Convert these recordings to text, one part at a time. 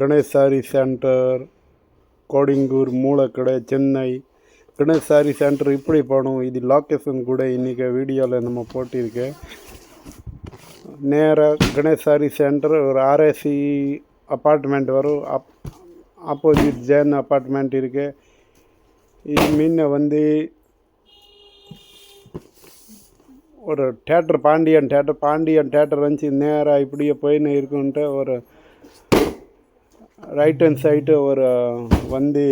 Ganesh sari centre, Kodungaiyur, Moolakadai, Chennai. Ganesh sari centre இப்படி போகணும். இது லொக்கேஷன் கூட இன்றைக்கி வீடியோவில் நம்ம போட்டிருக்கேன். நேராக கணேஷ் சாரி சென்டர் ஒரு ஆர்எஸ்சி அப்பார்ட்மெண்ட் வரும். ஆப்போசிட் ஜென் அப்பார்ட்மெண்ட் இருக்குது. இது முன்ன வந்து ஒரு தேட்டர் பாண்டியன் தேட்டர் வந்துச்சு. நேராக இப்படியே போயின்னு இருக்குன்ட்டு ஒரு ரைட் ஹேண்ட் சைடு ஒரு வந்து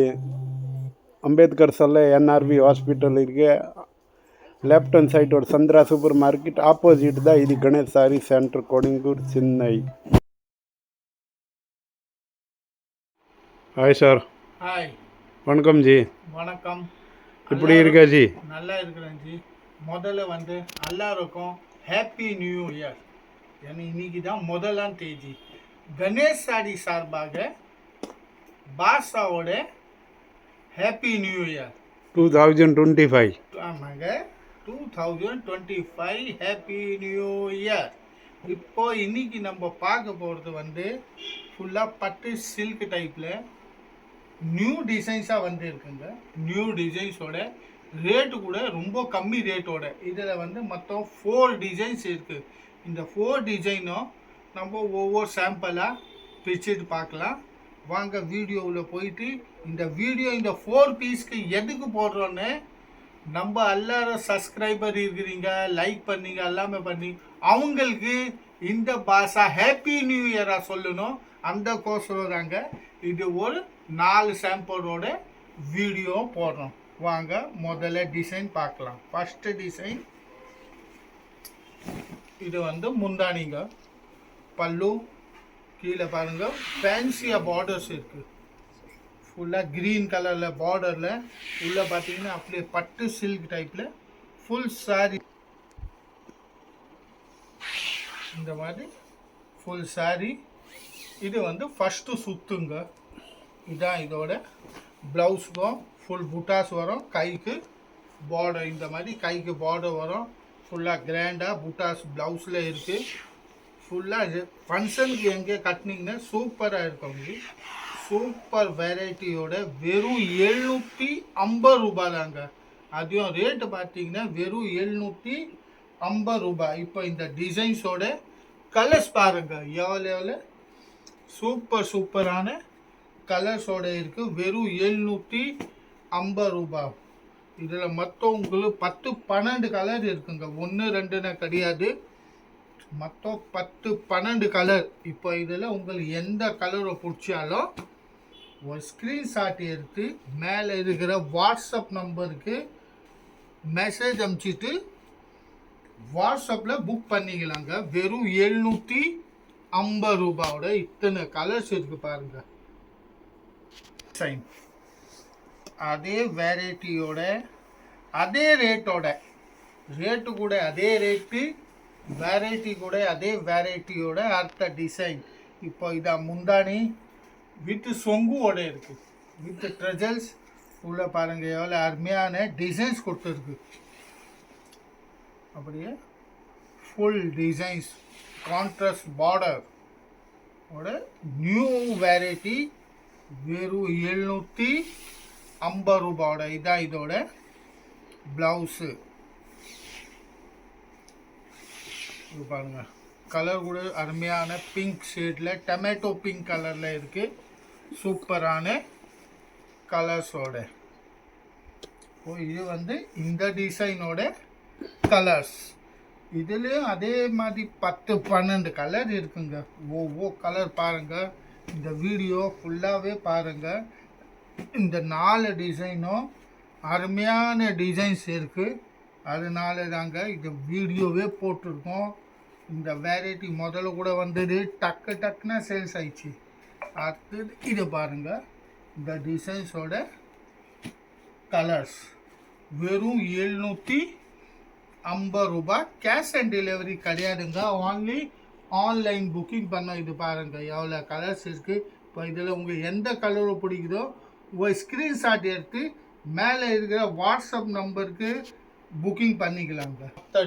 அம்பேத்கர் சொல்ல என்ஆர்பி ஹாஸ்பிட்டல் இருக்கு. லெஃப்ட் ஹேண்ட் சைடு ஒரு சந்திரா சூப்பர் மார்க்கெட். ஆப்போசிட் தான் இது Ganesh sari centre, Kodungaiyur, Chennai. Hi sir. Hi, வணக்கம் ஜி. வணக்கம். எப்படி இருக்கா ஜி? நல்லா இருக்கிறேன் ஜி. முதல்ல வந்து எல்லாருக்கும் ஹாப்பி நியூ இயர். ஏன்னா இன்னைக்கு தான் முதலாம் தேதி. கணேஷ் சாரி சார்பாக பாஷாவோட ஹாப்பி நியூ இயர் 2025. ஆமாங்க, 2025 ஹாப்பி நியூ இயர். இப்போ இன்னைக்கு நம்ம பார்க்க போகிறது வந்து ஃபுல்லாக பட்டு சில்க் டைப்பில் நியூ டிசைன்ஸாக வந்து இருக்குங்க. நியூ டிசைன்ஸோட ரேட்டு கூட ரொம்ப கம்மி ரேட்டோட. இதில் வந்து மொத்தம் 4 டிசைன்ஸ் இருக்குது. இந்த 4 டிசைனும் நம்ம ஒவ்வொரு சாம்பிளாக பிரிச்சுட்டு பார்க்கலாம். வாங்க வீடியோவில் போயிட்டு இந்த 4 பீஸ்க்கு எதுக்கு போடுறோன்னு நம்ம எல்லாரும் சப்ஸ்கிரைபர் இருக்கிறீங்க, லைக் பண்ணீங்க, எல்லாமே பண்ணி அவங்களுக்கு இந்த பாஷா ஹாப்பி நியூ இயராக சொல்லணும். அந்த கோசரம் தாங்க இது ஒரு 4 சாம்பிளோட வீடியோ போடுறோம். வாங்க முதல்ல டிசைன் பார்க்கலாம். ஃபஸ்ட்டு டிசைன் இது வந்து முந்தானிங்க. பல்லு கீழே பாருங்க ஃபேன்சியாக பார்டர்ஸ் இருக்குது. ஃபுல்லாக க்ரீன் கலரில் பார்டரில் உள்ளே பார்த்தீங்கன்னா அப்படியே பட்டு சில்க் டைப்பில் ஃபுல் சாரி. இந்த மாதிரி ஃபுல் சாரி. இது வந்து ஃபஸ்ட்டு சுத்துங்க. இதான் இதோட ப்ளவுஸுக்கும் ஃபுல் புட்டாஸ் வரும். கைக்கு பார்டர் இந்த மாதிரி கைக்கு பார்டர் வரும். ஃபுல்லாக கிராண்டாக புட்டாஸ் ப்ளவுஸில் இருக்குது. ஃபுல்லாக ஃபங்க்ஷனுக்கு எங்கே கட்டினீங்கன்னா சூப்பராக இருக்கும். சூப்பர் வெரைட்டியோட வெறும் 750 ரூபாய் தாங்க. அதையும் ரேட்டு பார்த்தீங்கன்னா வெறும் 750 ரூபாய். இப்போ இந்த டிசைன்ஸோட கலர்ஸ் பாருங்கள் எவ்வளோ சூப்பரான கலர்ஸோட இருக்குது. வெறும் 750 ரூபாய். இதில் மொத்தம் உங்களுக்கு 10-12 கலர் இருக்குங்க. 1-2 கிடையாது, மொத்தம் 10-12 கலர். இப்போ இதில் உங்களுக்கு எந்த கலரை பிடிச்சாலும் ஒரு ஸ்க்ரீன்ஷாட் எடுத்து மேலே இருக்கிற வாட்ஸ்அப் நம்பருக்கு மெசேஜ் அனுப்பிச்சிட்டு வாட்ஸ்அப்பில் புக் பண்ணிக்கலாங்க. வெறும் 750 ரூபாயோட இத்தனை கலர்ஸ் இருக்குது பாருங்கள். டிசைன் அதே வெரைட்டியோட அதே ரேட்டோட, ரேட்டு கூட அதே ரேட்டு, வெரைட்டி கூட அதே வெரைட்டியோட அடுத்த டிசைன். இப்போ இதான் முந்தானி வித் சொங்குவோட இருக்குது. வித் ட்ரெஜல்ஸ் உள்ள பாருங்கள் எவ்வளோ அருமையான டிசைன்ஸ் கொடுத்துருக்கு. அப்படியே ஃபுல் டிசைன்ஸ் கான்ட்ராஸ்ட் பார்டர் ஓட நியூ வெரைட்டி. வெறும் 750 ரூபாயோட இதான் இதோட ப்ளவுஸு. இது பாருங்கள் கலர் கூட அருமையான பிங்க் ஷேடில் டொமேட்டோ பிங்க் கலரில் இருக்குது. சூப்பரான கலர்ஸோட. இது வந்து இந்த டிசைனோட கலர்ஸ். இதுலேயும் அதே மாதிரி 10-12 கலர் இருக்குங்க. ஒவ்வொரு கலர் பாருங்கள். இந்த வீடியோ ஃபுல்லாகவே பாருங்கள். இந்த 4 டிசைனும் அருமையான டிசைன்ஸ் இருக்குது. அதனால தாங்க இந்த வீடியோவே போட்டிருக்கோம். இந்த வெரைட்டி முதல்ல கூட வந்தது டக்குன்னா சேல்ஸ் ஆயிடுச்சு. அடுத்தது இது பாருங்கள் இந்த டிசைன்ஸோட கலர்ஸ். வெறும் 750 ரூபாய். கேஷ் ஆன் டெலிவரி கிடையாதுங்க. ஒன்லி ஆன்லைன் புக்கிங் பண்ணோம். இது பாருங்கள் எவ்வளோ கலர்ஸ் இருக்குது. இப்போ இதில் உங்களுக்கு எந்த கலர் பிடிக்குதோ ஒரு ஸ்க்ரீன்ஷாட் எடுத்து மேலே இருக்கிற வாட்ஸ்அப் நம்பருக்கு புக்கிங் பண்ணிக்கலாங்க.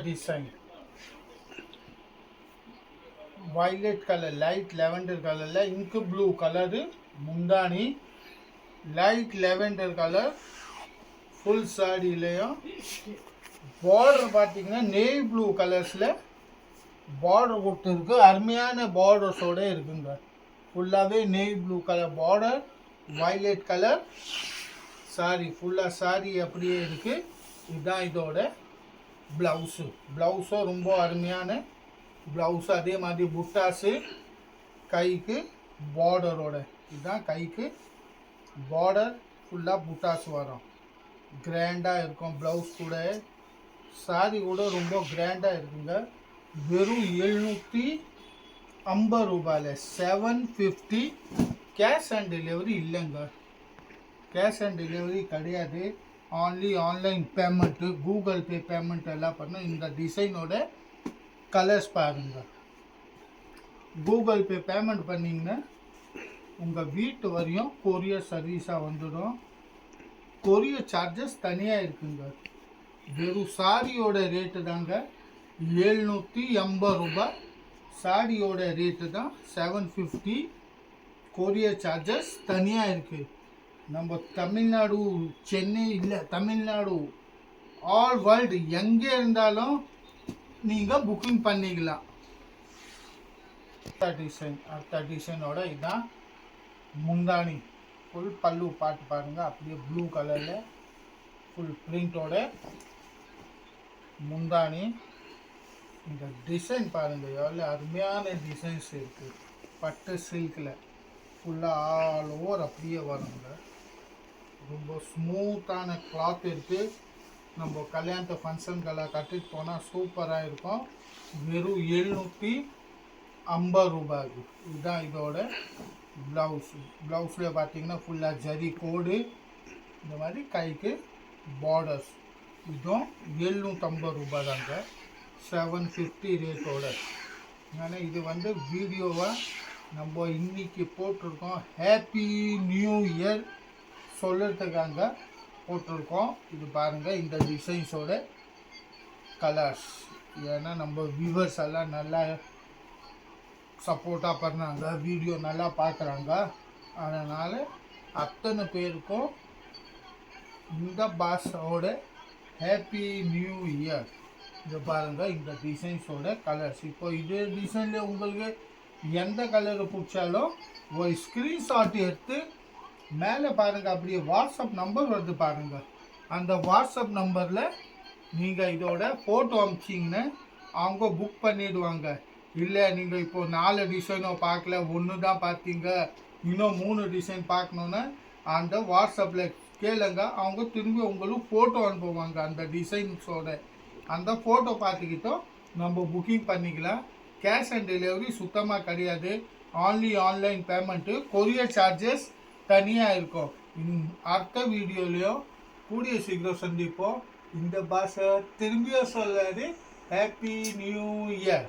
Design violet colour light lavender கலரில் இங்கு ப்ளூ கலரு முந்தானி, லைட் லெவெண்டர் கலர் ஃபுல் சாரிலையும் பார்டர் பார்த்தீங்கன்னா நேவி ப்ளூ கலர்ஸில் பார்டர் கொடுத்துருக்கு. அருமையான பார்டர்ஸோடு இருக்குங்க. ஃபுல்லாகவே navy blue colour border, violet colour sari, ஃபுல்லாக சாரி அப்படியே இருக்குது. இதுதான் இதோட ப்ளவுஸும் ரொம்ப அருமையான ப்ளவுஸு. அதே மாதிரி புட்டாஸு கைக்கு பார்டரோட, இதுதான் கைக்கு பார்டர், ஃபுல்லாக புட்டாஸ் வரும். கிராண்டாக இருக்கும் ப்ளவுஸ் கூட. சாரி கூட ரொம்ப கிராண்டாக இருக்குங்க. வெறும் 750 ரூபாயில் 750. கேஷ் ஆன் டெலிவரி இல்லைங்க, கேஷ் ஆன் டெலிவரி கிடையாது. Only online payment, Google pay payment எல்லாம் பண்ணோம். இந்த டிசைனோட கலர்ஸ் பாருங்கள். கூகுள் பே பேமெண்ட் பண்ணிங்கன்னா உங்கள் வீட்டு வரையும் கொரியர் சர்வீஸாக வந்துடும். கொரியர் சார்ஜஸ் தனியாக இருக்குங்க. வெறும் சாரியோட ரேட்டு தாங்க 780 ரூபாய். சாரியோட ரேட்டு தான் 750. கொரியர் சார்ஜஸ் தனியாக இருக்குது. நம்ம தமிழ்நாடு, சென்னை இல்லை, தமிழ்நாடு, ஆல் வேர்ல்டு எங்கே இருந்தாலும் நீங்கள் புக்கிங் பண்ணிக்கலாம். அடுத்த டிசைனோட இதுதான் முந்தானி. ஃபுல் பல்லு பாட்டு பாருங்கள், அப்படியே ப்ளூ கலரில் ஃபுல் பிரிண்டோட முந்தானி. இந்த டிசைன் பாருங்கள், எவ்வளோ அருமையான டிசைன்ஸ் இருக்குது. பட்டு சில்கில் ஃபுல்லாக ஆல் ஓவர் அப்படியே வருங்க. ரொம்ப ஸ்மூத்தான கிளாத் இருக்குது. நம்ம கல்யாணத்து ஃபங்க்ஷனுக்கெல்லாம் கட்டிட்டு போனால் சூப்பராக இருக்கும். வெறும் 750 ரூபாய்க்கு. இதுதான் இதோட ப்ளவுஸில் பார்த்தீங்கன்னா ஃபுல்லாக ஜரி கோடு, இந்த மாதிரி கைக்கு பார்டர்ஸ். இதுவும் 750 ரூபாய் தாங்க, 750 ரேட்டோட. ஏன்னா இது வந்து வீடியோவாக நம்ம இன்னைக்கு போட்டிருக்கோம். ஹாப்பி நியூ இயர் சொல்கிறதுக்காக போட்டிருக்கோம். இது பாருங்கள், இந்த டிசைன்ஸோட கலர்ஸ். ஏன்னா நம்ம வியூவர்ஸ் எல்லாம் நல்லா சப்போர்ட்டாக பண்ணாங்க, வீடியோ நல்லா பார்க்குறாங்க. அதனால் அத்தனை பேருக்கும் இந்த பாஸோட ஹாப்பி நியூ இயர். இது பாருங்கள், இந்த டிசைன்ஸோட கலர்ஸ். இப்போ இதே டிசைனில் உங்களுக்கு எந்த கலரு பிடிச்சாலும் ஒரு ஸ்க்ரீன்ஷாட் எடுத்து மேலே பாருங்கள், அப்படியே வாட்ஸ்அப் நம்பர் வருது பாருங்கள். அந்த வாட்ஸ்அப் நம்பரில் நீங்கள் இதோட ஃபோட்டோ அனுப்பிச்சிங்கன்னா அவங்க புக் பண்ணிவிடுவாங்க. இல்லை நீங்கள் இப்போது 4 டிசைனோ பார்க்கல, 1 தான் பார்த்தீங்க, இன்னும் 3 டிசைன் பார்க்கணுன்னா அந்த வாட்ஸ்அப்பில் கேளுங்க. அவங்க திரும்பி உங்களுக்கு ஃபோட்டோ அனுப்புவாங்க அந்த டிசைன்ஸோட. அந்த ஃபோட்டோ பார்த்துக்கிட்டோம் நம்ம புக்கிங் பண்ணிக்கலாம். கேஷ் ஆன் டெலிவரி சுத்தமாக கிடையாது. Only online payment. Courier charges தனியாக இருக்கும். அடுத்த வீடியோலையும் கூடிய சீக்கிரம் சந்திப்போம். இந்த பாஷை திரும்பியும் சொல்லாது. Happy new year.